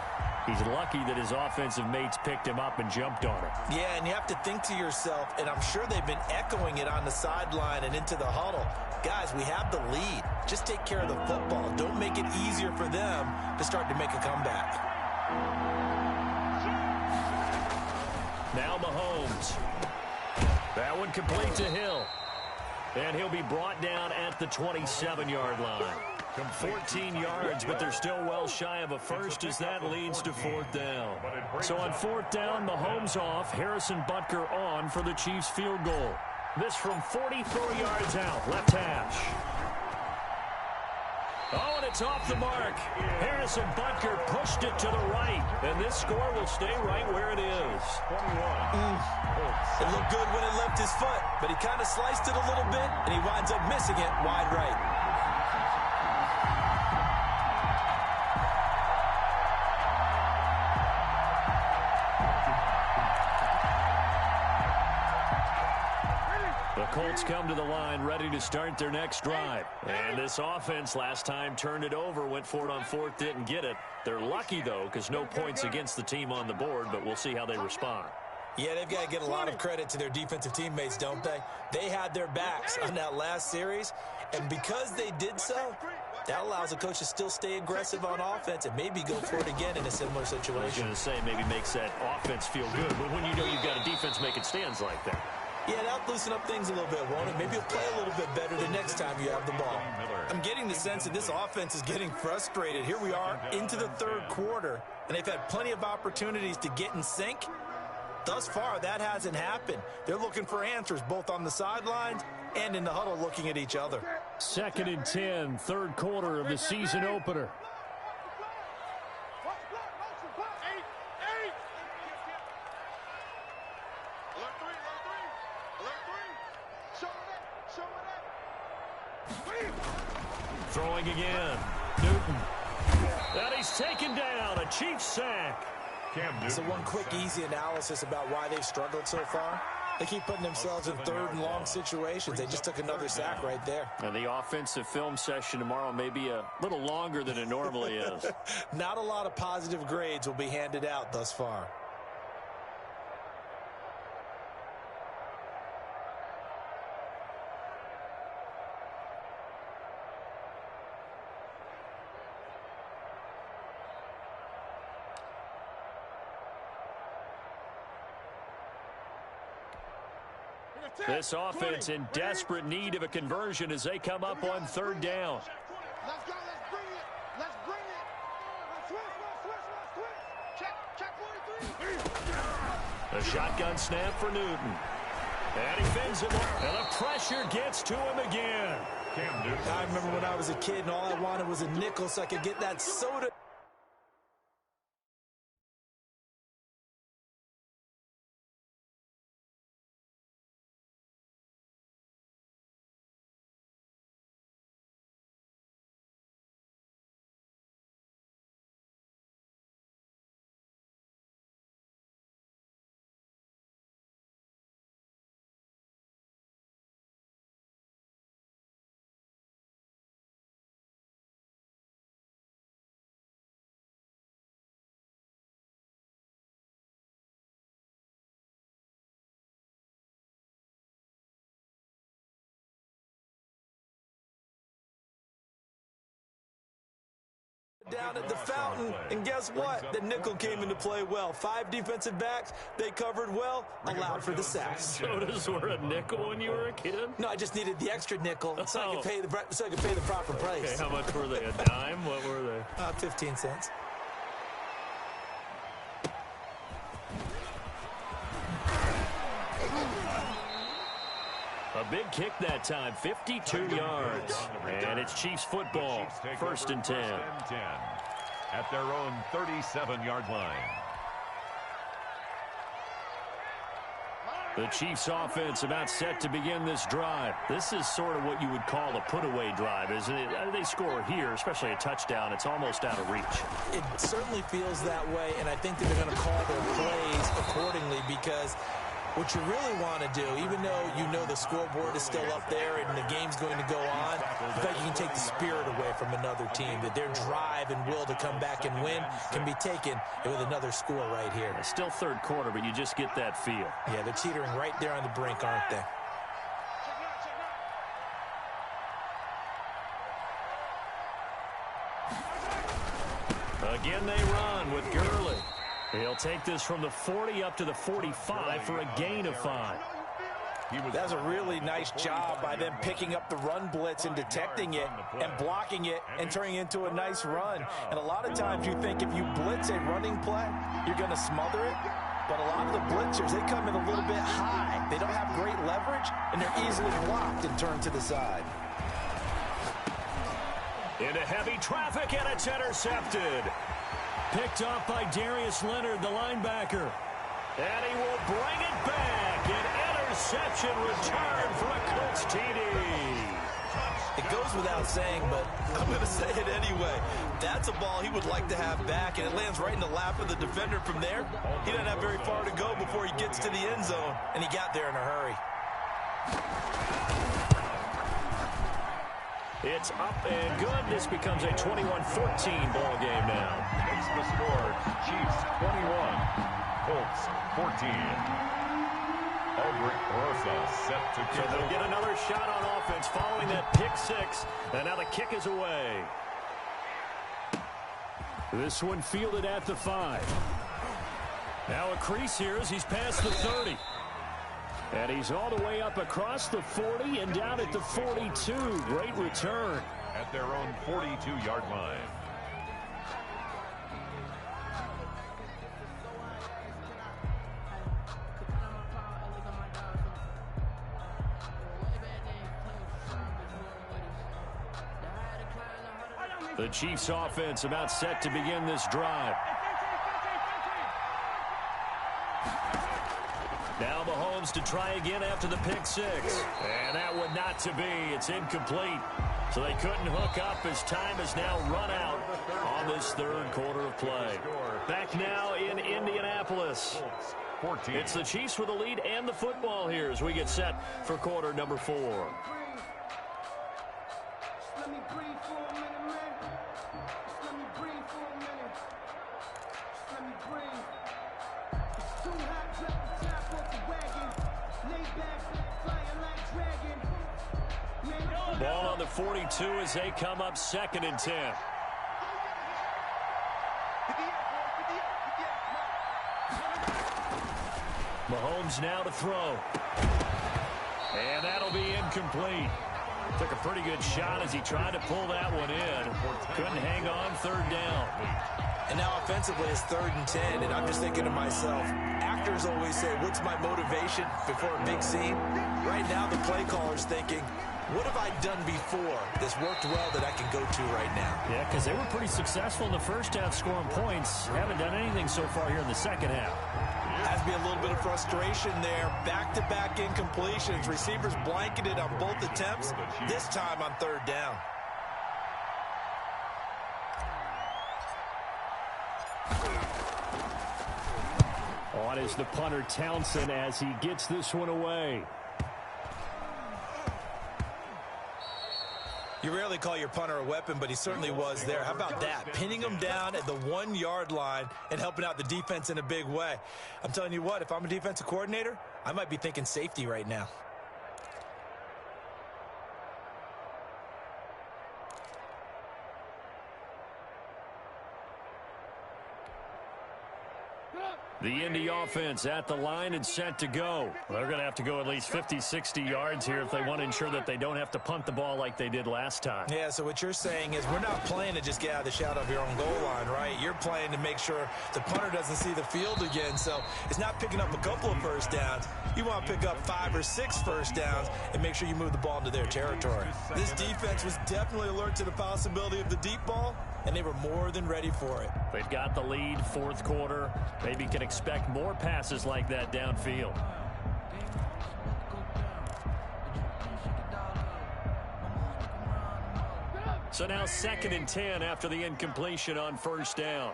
Speaker 1: He's lucky that his offensive mates picked him up and jumped on him.
Speaker 3: Yeah, and you have to think to yourself, and I'm sure they've been echoing it on the sideline and into the huddle. Guys, we have the lead. Just take care of the football. Don't make it easier for them to start to make a comeback.
Speaker 1: Now Mahomes. That one complete to Hill. And he'll be brought down at the 27-yard line. 14 yards, but they're still well shy of a first as that leads to 4th down. So on 4th down, Mahomes off, Harrison Butker on for the Chiefs field goal. This from 44 yards out, left hash. Oh, and it's off the mark. Harrison Butker pushed it to the right, and this score will stay right where it is. 21.
Speaker 3: It looked good when it left his foot, but he kind of sliced it a little bit, and he winds up missing it wide right.
Speaker 1: The Colts come to the line ready to start their next drive. And this offense last time turned it over, went for it on 4th, didn't get it. They're lucky, though, because no points against the team on the board, but we'll see how they respond.
Speaker 3: Yeah, they've got to get a lot of credit to their defensive teammates, don't they? They had their backs on that last series, and because they did so, that allows the coach to still stay aggressive on offense and maybe go for it again in a similar situation.
Speaker 1: I was going to say, maybe makes that offense feel good, but when you know you've got a defense making stands like that.
Speaker 3: Yeah, that'll loosen up things a little bit, won't it? Maybe you'll play a little bit better the next time you have the ball. I'm getting the sense that this offense is getting frustrated. Here we are into the 3rd quarter, and they've had plenty of opportunities to get in sync. Thus far, that hasn't happened. They're looking for answers both on the sidelines and in the huddle looking at each other.
Speaker 1: 2nd and 10, 3rd quarter of the season opener. Throwing again. Newton. And he's taken down. A Chiefs sack.
Speaker 3: So one quick, easy analysis about why they've struggled so far. They keep putting themselves in 3rd and long situations. They just took another sack right there.
Speaker 1: And the offensive film session tomorrow may be a little longer than it normally is.
Speaker 3: Not a lot of positive grades will be handed out thus far.
Speaker 1: This offense in desperate need of a conversion as they come up on 3rd down.
Speaker 5: Let's go, let's bring it. Let's bring it. Let's switch. Check 43.
Speaker 1: A shotgun snap for Newton. And he fends him off. And the pressure gets to him again.
Speaker 3: I remember when I was a kid and all I wanted was a nickel so I could get that soda. down at the fountain, and guess what? The nickel came into play well. 5 defensive backs, they covered well, allowed for the sacks.
Speaker 1: Sodas were a nickel when you were a kid?
Speaker 3: No, I just needed the extra nickel so I could pay the proper price.
Speaker 1: Okay, how much were they? A dime? What were they?
Speaker 3: 15 cents.
Speaker 1: A big kick that time, 52 yards. And it's Chiefs football, first and 10.
Speaker 2: At their own 37-yard line.
Speaker 1: The Chiefs offense about set to begin this drive. This is sort of what you would call a put-away drive, isn't it? They score here, especially a touchdown. It's almost out of reach.
Speaker 3: It certainly feels that way, and I think that they're going to call their plays accordingly because what you really want to do, even though you know the scoreboard is still up there and the game's going to go on, in fact, you can take the spirit away from another team, that their drive and will to come back and win can be taken with another score right here.
Speaker 1: It's still third quarter, but you just get that feel.
Speaker 3: Yeah, they're teetering right there on the brink, aren't they?
Speaker 1: Again, they run with Gurley. He'll take this from the 40 up to the 45 for a gain of 5.
Speaker 3: That's a really nice job by them picking up the run blitz and detecting it and blocking it and turning it into a nice run. And a lot of times you think if you blitz a running play, you're going to smother it. But a lot of the blitzers, they come in a little bit high. They don't have great leverage, and they're easily blocked and turned to the side.
Speaker 1: Into heavy traffic, and it's intercepted. Picked off by Darius Leonard, the linebacker. And he will bring it back. An interception return for a Colts TD.
Speaker 3: It goes without saying, but I'm going to say it anyway. That's a ball he would like to have back, and it lands right in the lap of the defender from there. He doesn't have very far to go before he gets to the end zone, and he got there in a hurry.
Speaker 1: It's up and good. This becomes a 21-14 ball game now.
Speaker 2: Makes the score Chiefs 21, Colts 14. Albert Rosa set to kick.
Speaker 1: So they'll get another shot on offense following that pick 6. And now the kick is away. This one fielded at the 5. Now a crease here as he's past the 30. And he's all the way up across the 40 and down at the 42. Great return.
Speaker 2: At their own 42-yard line.
Speaker 1: The Chiefs offense about set to begin this drive. Now Mahomes to try again after the pick 6. And that one not to be. It's incomplete. So they couldn't hook up as time has now run out on this third quarter of play. Back now in Indianapolis. It's the Chiefs with the lead and the football here as we get set for quarter number 4. Ball on the 42 as they come up 2nd and 10. Mahomes now to throw. And that'll be incomplete. Took a pretty good shot as he tried to pull that one in. Couldn't hang on, 3rd down.
Speaker 3: And now offensively it's 3rd and 10, and I'm just thinking to myself, actors always say, what's my motivation before a big scene? Right now the play caller's thinking, what have I done before that's worked well that I can go to right now?
Speaker 1: Yeah, because they were pretty successful in the first half scoring points. Haven't done anything so far here in the second half.
Speaker 3: Has to be a little bit of frustration there. Back-to-back incompletions. Receivers blanketed on both attempts, this time on 3rd down.
Speaker 1: On is the punter Townsend as he gets this one away.
Speaker 3: You rarely call your punter a weapon, but he certainly was there. How about that? Pinning him down at the 1-yard line and helping out the defense in a big way. I'm telling you what, if I'm a defensive coordinator, I might be thinking safety right now.
Speaker 1: The Indy offense at the line and set to go. They're going to have to go at least 50, 60 yards here if they want to ensure that they don't have to punt the ball like they did last time.
Speaker 3: Yeah, so what you're saying is we're not playing to just get out of the shadow of your own goal line, right? You're playing to make sure the punter doesn't see the field again. So it's not picking up a couple of first downs. You want to pick up 5 or 6 first downs and make sure you move the ball into their territory. This defense was definitely alert to the possibility of the deep ball, and they were more than ready for it.
Speaker 1: They've got the lead, fourth quarter. Maybe can expect more passes like that downfield. So now 2nd and 10 after the incompletion on first down.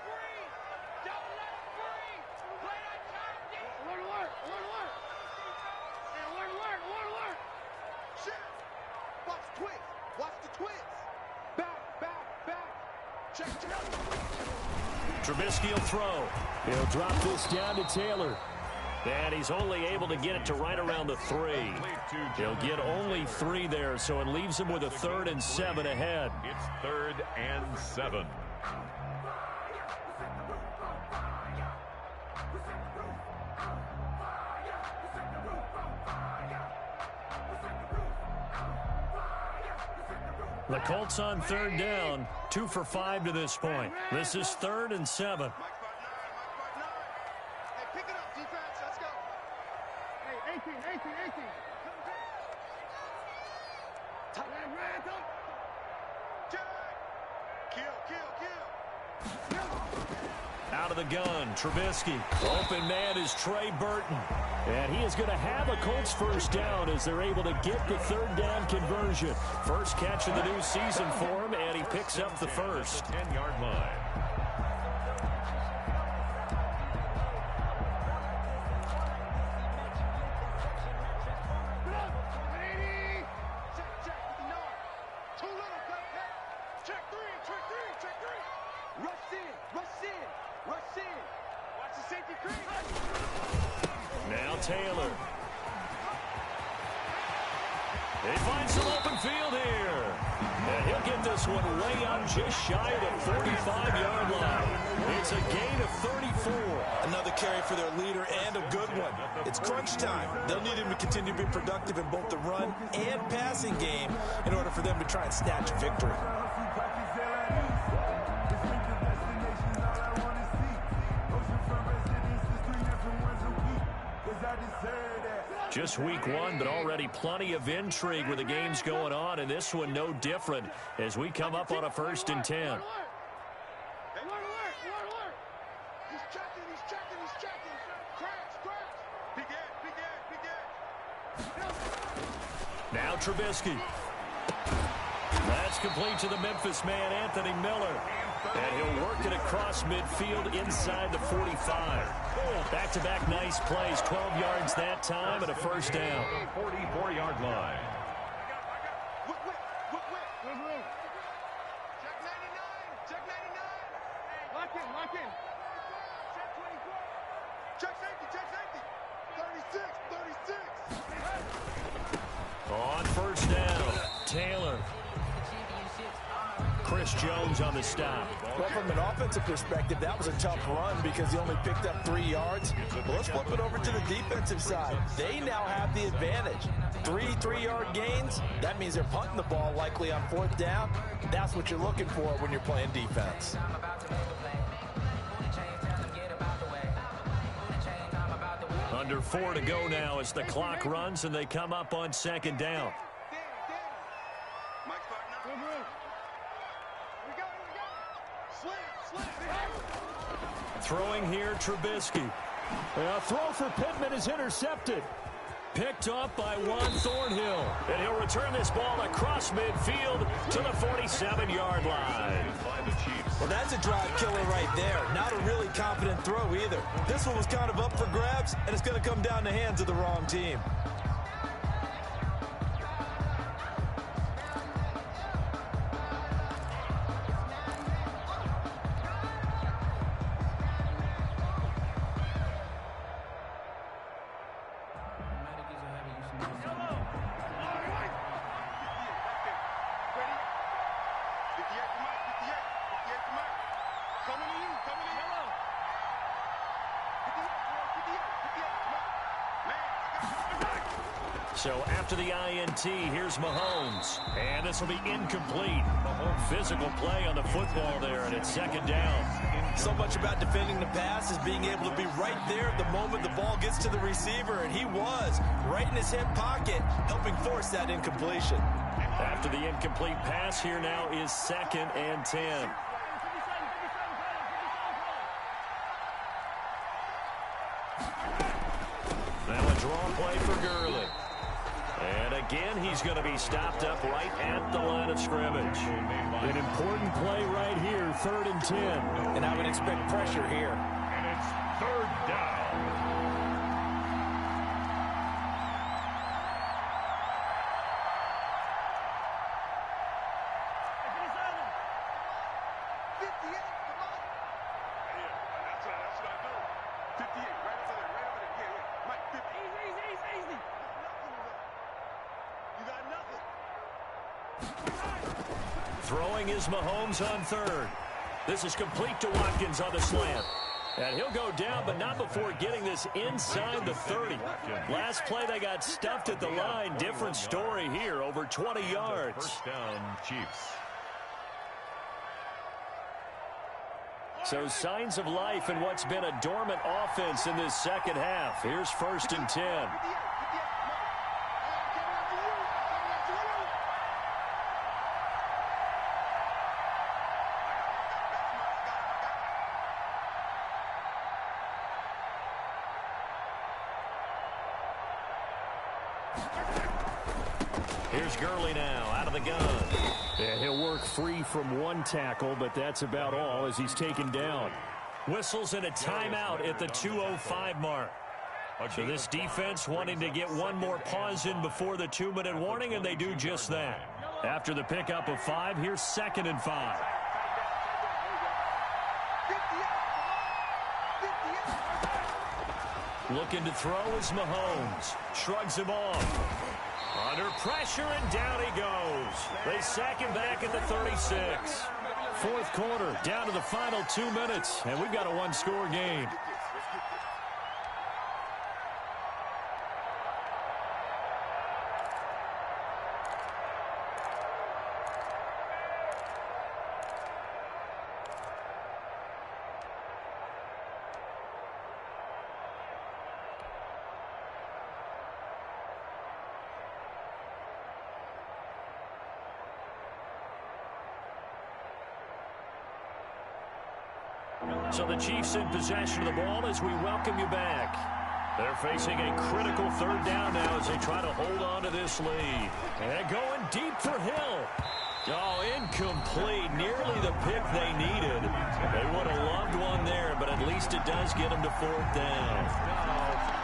Speaker 1: Trubisky will throw. He'll drop this down to Taylor. And he's only able to get it to right around the 3. He'll get only 3 there, so it leaves him with a 3rd and 7 ahead.
Speaker 2: It's 3rd and 7.
Speaker 1: The Colts on 3rd down, 2 for 5 to this point. This is 3rd and 7. Out of the gun, Trubisky. Open man is Trey Burton. And he is going to have a Colts first down as they're able to get the 3rd down conversion. First catch of the new season for him, and he picks up the first.
Speaker 2: 10-yard line.
Speaker 1: Now Taylor. He finds some open field here. And he'll get this one way out just shy of the 45-yard line. It's a gain of 34.
Speaker 3: Another carry for their leader and a good one. It's crunch time. They'll need him to continue to be productive in both the run and passing game in order for them to try and snatch a victory.
Speaker 1: Just week 1, but already plenty of intrigue with the games going on, and this one no different as we come up on a 1st and 10. Now Trubisky. That's complete to the Memphis man, Anthony Miller. And he'll work it across midfield inside the 45. Back-to-back nice plays, 12 yards that time and a first down.
Speaker 2: 44-yard line.
Speaker 5: Check 99. Lock in. Check safety. 36.
Speaker 1: On first down, Taylor. Chris Jones on the stop.
Speaker 3: Well, from an offensive perspective, that was a tough run because he only picked up 3 yards. But let's flip it over to the defensive side. They now have the advantage. 3 3-yard gains. That means they're punting the ball likely on 4th down. That's what you're looking for when you're playing defense.
Speaker 1: Under 4 to go now as the clock runs and they come up on 2nd down. Throwing here, Trubisky. A throw for Pittman is intercepted. Picked up by Juan Thornhill. And he'll return this ball across midfield to the 47-yard line.
Speaker 3: Well, that's a drive killer right there. Not a really confident throw either. This one was kind of up for grabs, and it's going to come down the hands of the wrong team.
Speaker 5: Coming in.
Speaker 1: So after the INT, here's Mahomes. And this will be incomplete. Physical play on the football there, and it's second down.
Speaker 3: So much about defending the pass is being able to be right there at the moment the ball gets to the receiver, and he was right in his hip pocket, helping force that incompletion.
Speaker 1: After the incomplete pass, here now is 2nd and 10. Now a draw play for Gurley. And again, he's going to be stopped up right at the line of scrimmage. An important play right here, 3rd and 10.
Speaker 3: And I would expect pressure here.
Speaker 2: And it's 3rd down.
Speaker 1: Throwing is Mahomes on 3rd. This is complete to Watkins on the slant. And he'll go down, but not before getting this inside the 30. Last play, they got stuffed at the line. Different story here, over 20 yards.
Speaker 2: 1st down, Chiefs.
Speaker 1: So signs of life in what's been a dormant offense in this second half. Here's 1st and 10. Here's Gurley now, out of the gun. And he'll work free from one tackle, but that's about all as he's taken down. Whistles and a timeout at the 2:05 mark. So this defense wanting to get one more pause in before the 2-minute warning, and they do just that. After the pickup of 5, here's 2nd and 5. Looking to throw is Mahomes. Shrugs him off. Under pressure, and down he goes. They sack him back at the 36. 4th quarter, down to the final 2 minutes, and we've got a one-score game. So the Chiefs in possession of the ball as we welcome you back. They're facing a critical 3rd down now as they try to hold on to this lead. And going deep for Hill. Oh, incomplete. Nearly the pick they needed. They would have loved one there, but at least it does get them to 4th down.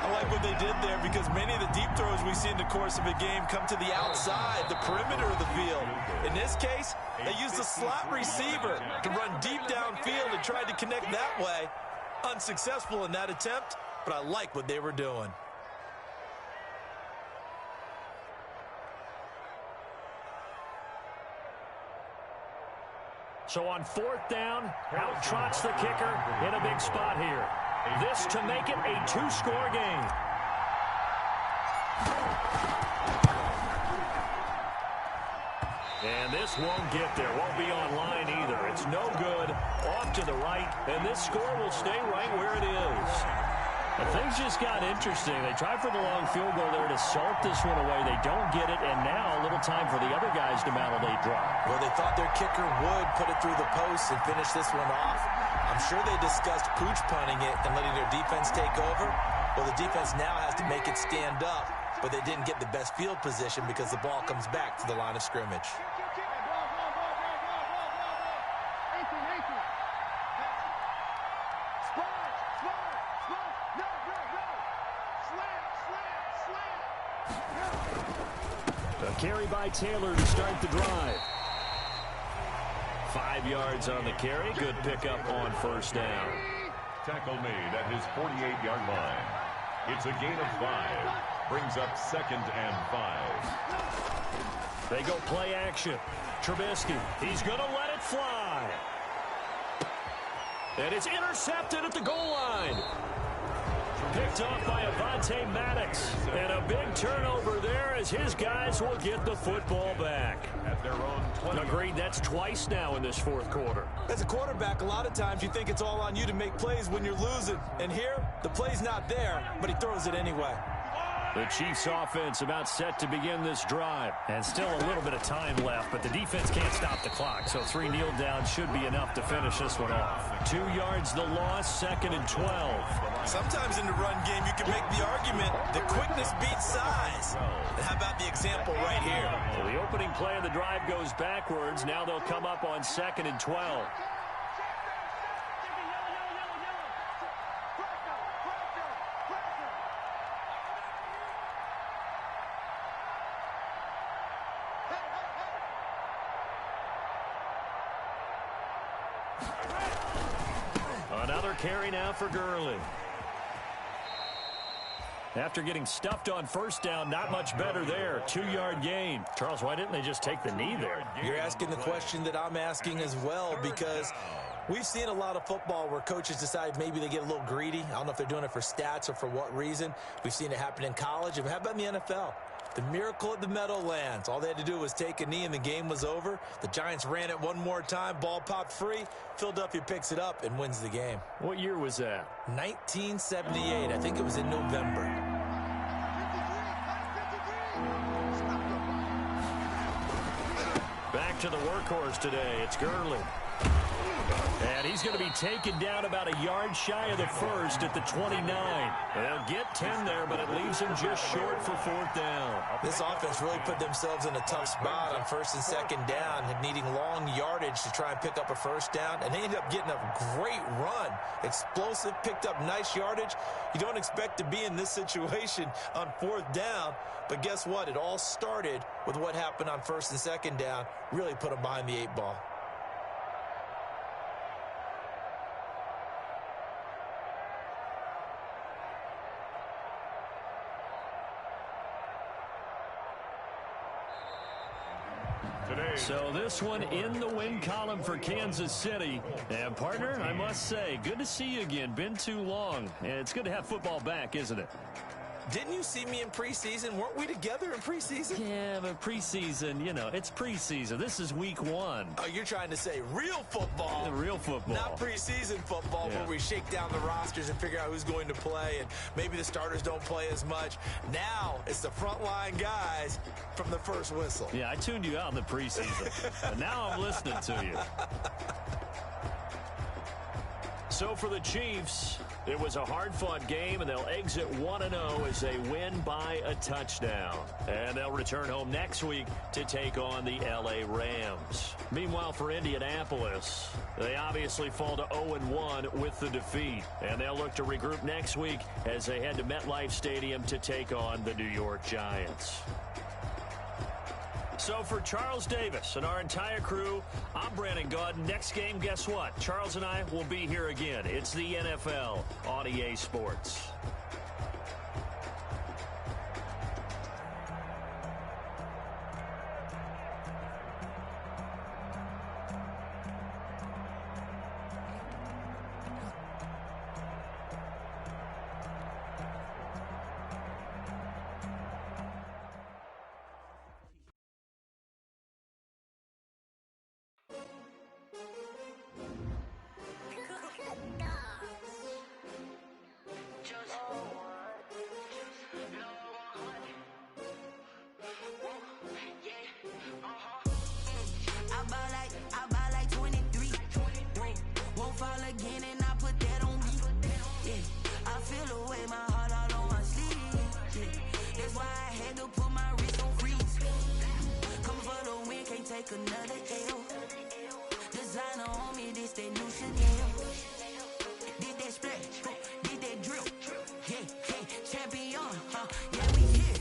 Speaker 3: I like what they did there because many of the deep throws we see in the course of a game come to the outside, the perimeter of the field. In this case, they used the slot receiver to run deep downfield and tried to connect that way. Unsuccessful in that attempt, but I like what they were doing.
Speaker 1: So on 4th down, out trots the kicker in a big spot here. This to make it a 2-score game. And this won't get there. Won't be online either. It's no good. Off to the right. And this score will stay right where it is. But things just got interesting. They tried for the long field goal there to salt this one away. They don't get it. And now a little time for the other guys to mount a late drop.
Speaker 3: Well, they thought their kicker would put it through the post and finish this one off. I'm sure they discussed pooch punting it and letting their defense take over. Well, the defense now has to make it stand up, but they didn't get the best field position because the ball comes back to the line of scrimmage.
Speaker 1: A carry by Taylor to start the drive. 5 yards on the carry. Good pickup on 1st down.
Speaker 2: Tackle made at his 48-yard line. It's a gain of 5. Brings up 2nd and 5.
Speaker 1: They go play action. Trubisky, he's going to let it fly. And it's intercepted at the goal line. picked off by Avonte Maddox. And a big turnover there as his guys will get the football back.
Speaker 2: At their own 20.
Speaker 1: Agreed, that's twice now in this fourth quarter.
Speaker 3: As a quarterback, a lot of times you think it's all on you to make plays when you're losing. And here, the play's not there, but he throws it anyway.
Speaker 1: The Chiefs offense about set to begin this drive. And still a little bit of time left, but the defense can't stop the clock. So 3 kneel downs should be enough to finish this one off. 2 yards the loss, 2nd and 12.
Speaker 3: Sometimes in the run game, you can make the argument that quickness beats size. And how about the example right here?
Speaker 1: So the opening play of the drive goes backwards. Now they'll come up on 2nd and 12. Another carry now for Gurley. After getting stuffed on first down, not much better there. 2-yard gain. Charles, why didn't they just take the knee there?
Speaker 3: You're asking the question that I'm asking as well, because we've seen a lot of football where coaches decide maybe they get a little greedy. I don't know if they're doing it for stats or for what reason. We've seen it happen in college. And how about in the NFL? The miracle at the Meadowlands. All they had to do was take a knee and the game was over. The Giants ran it one more time. Ball popped free. Philadelphia picks it up and wins the game.
Speaker 1: What year was that?
Speaker 3: 1978. I think it was in November.
Speaker 1: Back to the workhorse today. It's Gurley. And he's going to be taken down about a yard shy of the first at the 29. They'll get 10 there, but it leaves him just short for 4th down.
Speaker 3: This offense really put themselves in a tough spot on 1st and 2nd down, needing long yardage to try and pick up a first down, and they ended up getting a great run. Explosive, picked up nice yardage. You don't expect to be in this situation on 4th down, but guess what? It all started with what happened on 1st and 2nd down. Really put them behind the 8 ball.
Speaker 1: So this one in the win column for Kansas City. And, partner, I must say, good to see you again. Been too long. And it's good to have football back, isn't it?
Speaker 3: Didn't you see me in preseason? Weren't we together in preseason?
Speaker 1: Yeah, but preseason, you know, it's preseason. This is week 1.
Speaker 3: Oh, you're trying to say real football.
Speaker 1: The real football.
Speaker 3: Not preseason football where we shake down the rosters and figure out who's going to play, and maybe the starters don't play as much. Now it's the frontline guys from the first whistle.
Speaker 1: Yeah, I tuned you out in the preseason. But now I'm listening to you. So for the Chiefs, it was a hard-fought game, and they'll exit 1-0 as they win by a touchdown. And they'll return home next week to take on the L.A. Rams. Meanwhile, for Indianapolis, they obviously fall to 0-1 with the defeat. And they'll look to regroup next week as they head to MetLife Stadium to take on the New York Giants. So for Charles Davis and our entire crew, I'm Brandon Gaudin. Next game, guess what? Charles and I will be here again. It's the NFL on EA Sports.
Speaker 6: Another L. Designer on me, this that new Chanel. Did that split, did that drill. Yeah, champion, yeah, we here.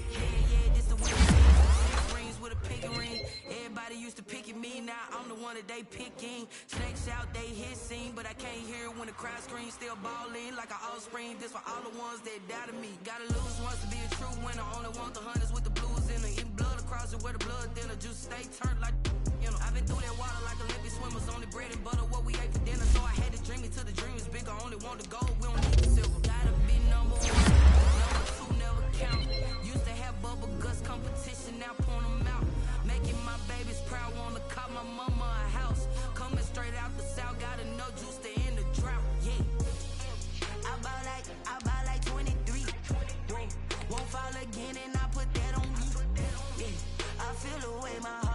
Speaker 6: Yeah, this the winner. Rings with a pink ring. Everybody used to pick at me, now I'm the one that they picking. Snakes out, they hissing, but I can't hear it when the crowd screams. Still balling like an offspring. This for all the ones that doubted me. Gotta lose once to be a true winner. Only want the hunters with the blues in it. Eating blood across it where the blood thinner. Juice stay turned like, you know. I've been through that water like Olympic swimmers. Only bread and butter, what we ate for dinner. So I had to dream it till the dream is bigger. Only want the gold, we don't need the silver. Gotta be number one. mama a house. Coming straight out the south, got enough juice to end the drought. Yeah. I buy like 23. Won't fall again, and I put that on me. Yeah. I feel the way my heart